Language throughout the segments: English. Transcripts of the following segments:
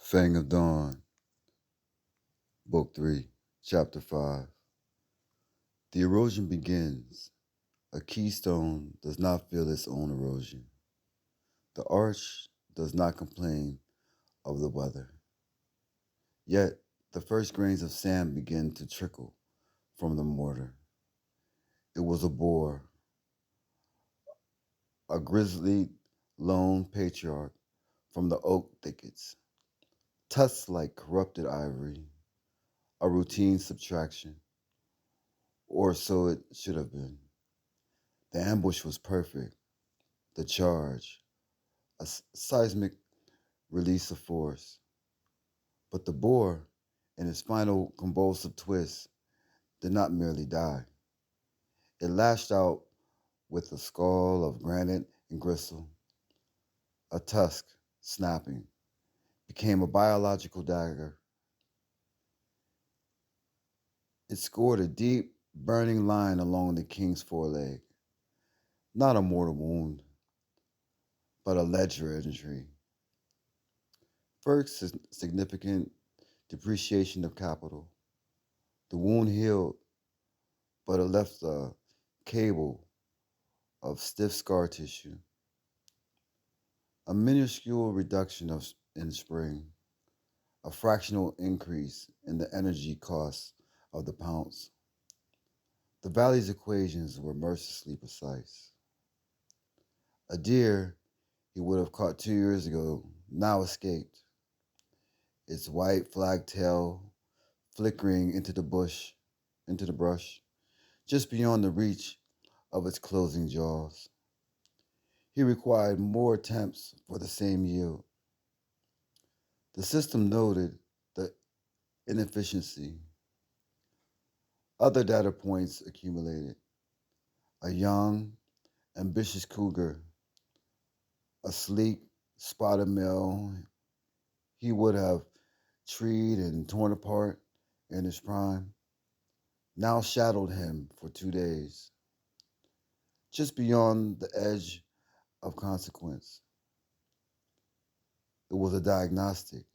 Fang of Dawn, Book 3, Chapter 5. The erosion begins. A keystone does not feel its own erosion. The arch does not complain of the weather. Yet, the first grains of sand begin to trickle from the mortar. It was a boar, a grizzly lone patriarch from the oak thickets, tusks like corrupted ivory, a routine subtraction, or so it should have been. The ambush was perfect. The charge, a seismic release of force. But the boar, in its final convulsive twist, did not merely die. It lashed out with a skull of granite and gristle. A tusk, snapping, became a biological dagger. It scored a deep, burning line along the king's foreleg. Not a mortal wound, but a ledger entry. First, significant depreciation of capital. The wound healed, but it left a cable of stiff scar tissue, a minuscule reduction in spring, a fractional increase in the energy costs of the pounce. The valley's equations were mercilessly precise. A deer he would have caught 2 years ago now escaped, its white flag tail flickering into the brush, just beyond the reach of its closing jaws. He required more attempts for the same yield. The system noted the inefficiency. Other data points accumulated. A young, ambitious cougar, a sleek, spotted male he would have treed and torn apart in his prime, now shadowed him for 2 days, just beyond the edge of consequence. It was a diagnostic.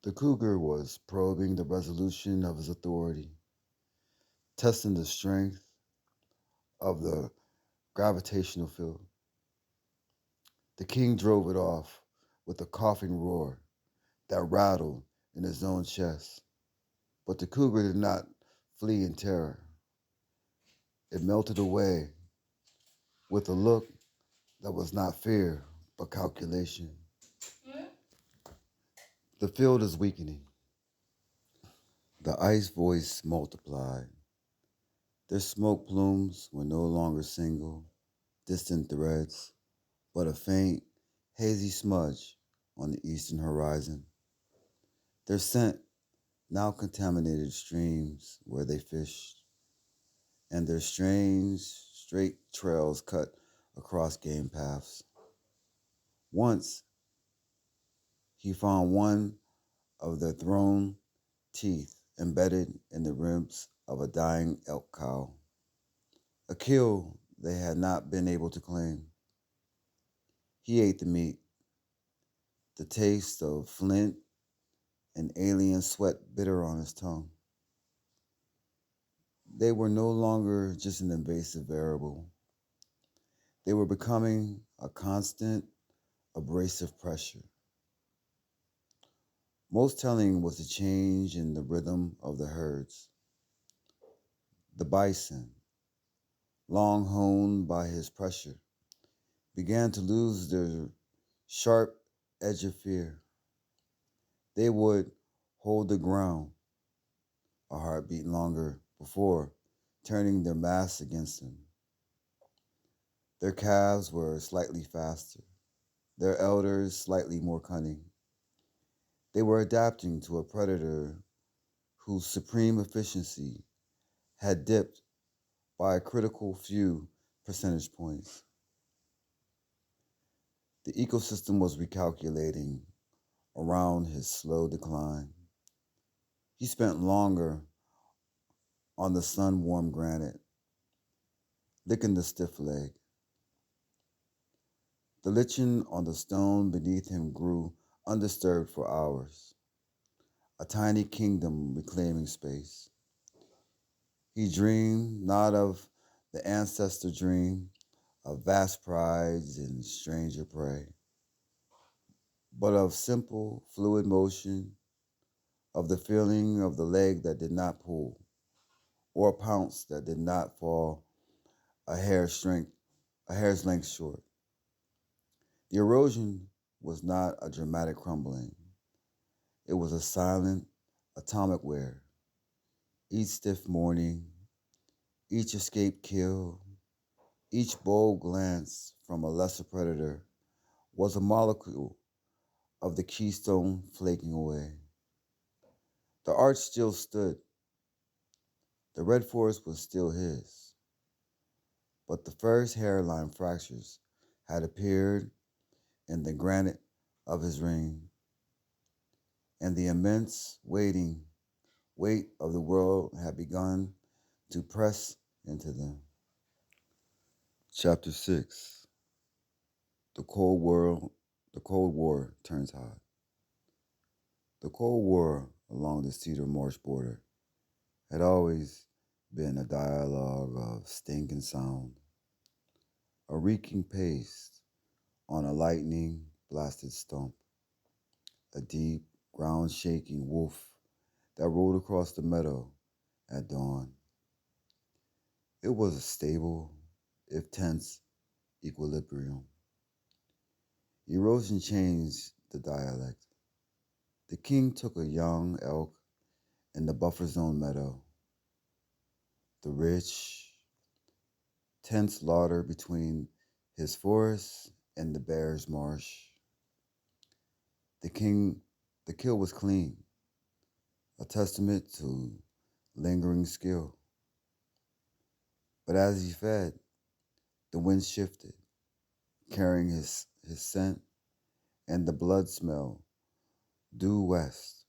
The cougar was probing the resolution of his authority, testing the strength of the gravitational field. The king drove it off with a coughing roar that rattled in his own chest. But the cougar did not flee in terror. It melted away with a look that was not fear, but calculation. The field is weakening. The ice voice multiplied. Their smoke plumes were no longer single, distant threads, but a faint, hazy smudge on the eastern horizon. Their scent now contaminated streams where they fished, and their strange, straight trails cut across game paths. Once he found one of their thrown teeth embedded in the ribs of a dying elk cow, a kill they had not been able to claim. He ate the meat, the taste of flint and alien sweat bitter on his tongue. They were no longer just an invasive variable. They were becoming a constant, abrasive pressure. Most telling was the change in the rhythm of the herds. The bison, long honed by his pressure, began to lose their sharp edge of fear. They would hold the ground a heartbeat longer before turning their mass against him. Their calves were slightly faster, their elders slightly more cunning. They were adapting to a predator whose supreme efficiency had dipped by a critical few percentage points. The ecosystem was recalculating around his slow decline. He spent longer on the sun-warmed granite, licking the stiff leg. The lichen on the stone beneath him grew undisturbed for hours, a tiny kingdom reclaiming space. He dreamed not of the ancestor dream of vast prides and stranger prey, but of simple, fluid motion, of the feeling of the leg that did not pull, or a pounce that did not fall a a hair's length short. The erosion was not a dramatic crumbling. It was a silent, atomic wear. Each stiff morning, each escaped kill, each bold glance from a lesser predator was a molecule of the keystone flaking away. The arch still stood. The red forest was still his. But the first hairline fractures had appeared in the granite of his ring, and the immense weight of the world had begun to press into them. Chapter 6. The Cold War, the Cold War turns hot. The Cold War along the Cedar Marsh border had always been a dialogue of stink and sound, a reeking paste on a lightning blasted stump, a deep, ground shaking woof that rolled across the meadow at dawn. It was a stable, if tense, equilibrium. Erosion changed the dialect. The king took a young elk in the buffer zone meadow. The rich, tense laughter between his forest and the bear's marsh. The king, the kill was clean, a testament to lingering skill. But as he fed, the wind shifted, carrying his scent and the blood smell due west.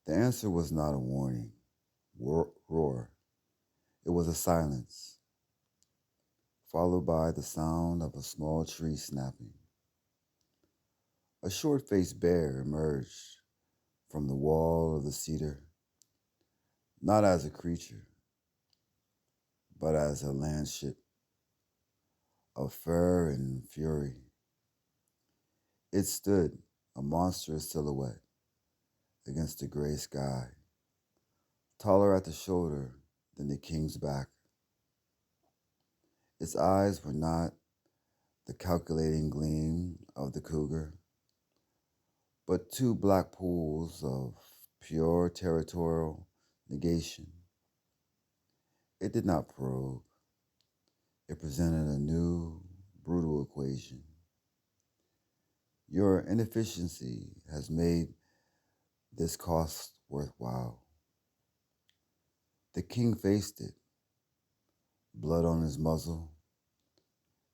The answer was not a warning, roar. It was a silence, followed by the sound of a small tree snapping. A short-faced bear emerged from the wall of the cedar, not as a creature, but as a landship of fur and fury. It stood, a monstrous silhouette, against the gray sky, taller at the shoulder than the king's back. Its eyes were not the calculating gleam of the cougar, but two black pools of pure territorial negation. It did not probe. It presented a new, brutal equation. Your inefficiency has made this cost worthwhile. The king faced it, blood on his muzzle.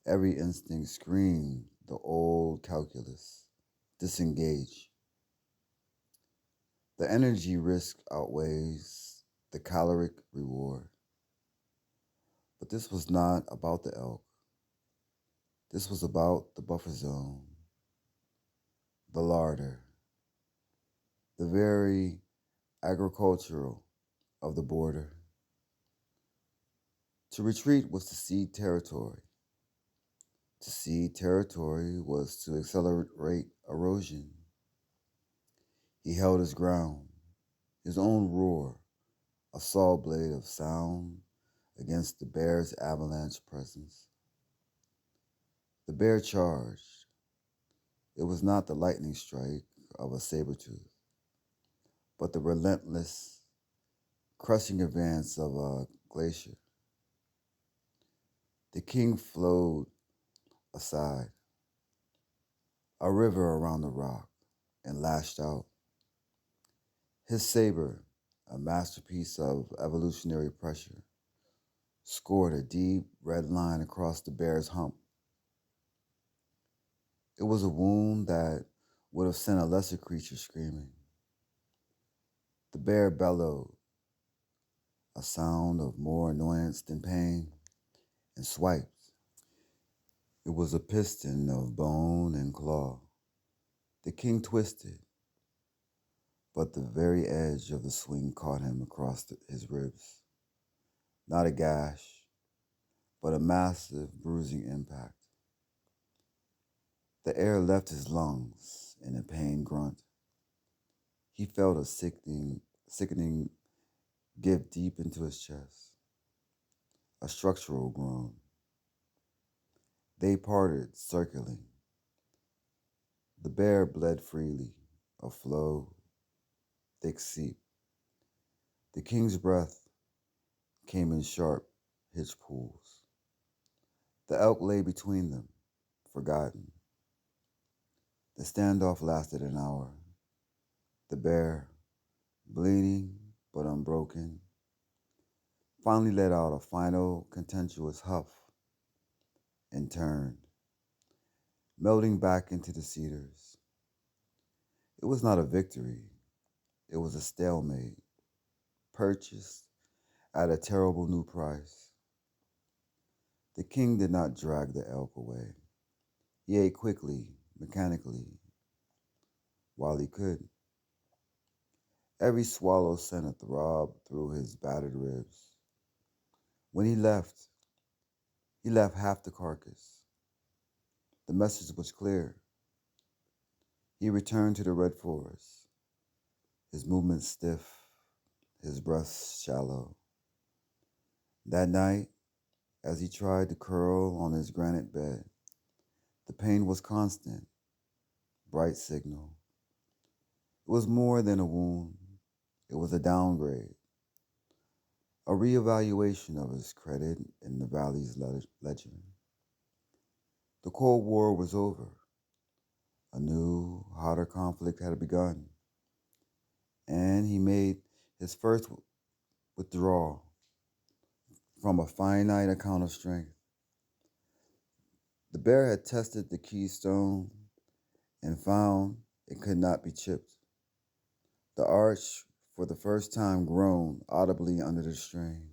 Every instinct screamed the old calculus. Disengage. The energy risk outweighs the caloric reward. But this was not about the elk. This was about the buffer zone, the larder, the very agricultural of the border. To retreat was to cede territory. To cede territory was to accelerate erosion. He held his ground, his own roar, a saw blade of sound against the bear's avalanche presence. The bear charged. It was not the lightning strike of a saber tooth, but the relentless, crushing advance of a glacier. The king flowed aside, a river around the rock, and lashed out. His saber, a masterpiece of evolutionary pressure, scored a deep red line across the bear's hump. It was a wound that would have sent a lesser creature screaming. The bear bellowed, a sound of more annoyance than pain, and swiped. It was a piston of bone and claw. The king twisted, but the very edge of the swing caught him across his ribs. Not a gash, but a massive bruising impact. The air left his lungs in a pain grunt. He felt a sickening give deep into his chest, a structural groan. They parted, circling. The bear bled freely, a flow, thick seep. The king's breath came in sharp hitch pulls. The elk lay between them, forgotten. The standoff lasted an hour. The bear, bleeding but unbroken, finally let out a final contemptuous huff and turned, melting back into the cedars. It was not a victory. It was a stalemate, purchased at a terrible new price. The king did not drag the elk away. He ate quickly, mechanically, while he could. Every swallow sent a throb through his battered ribs. When he left half the carcass. The message was clear. He returned to the red forest, his movements stiff, his breath shallow. That night, as he tried to curl on his granite bed, the pain was constant, bright signal. It was more than a wound. It was a downgrade, a reevaluation of his credit in the valley's ledger. The Cold War was over. A new, hotter conflict had begun, and he made his first withdrawal from a finite account of strength. The bear had tested the keystone and found it could not be chipped. The arch, for the first time, groaned audibly under the strain.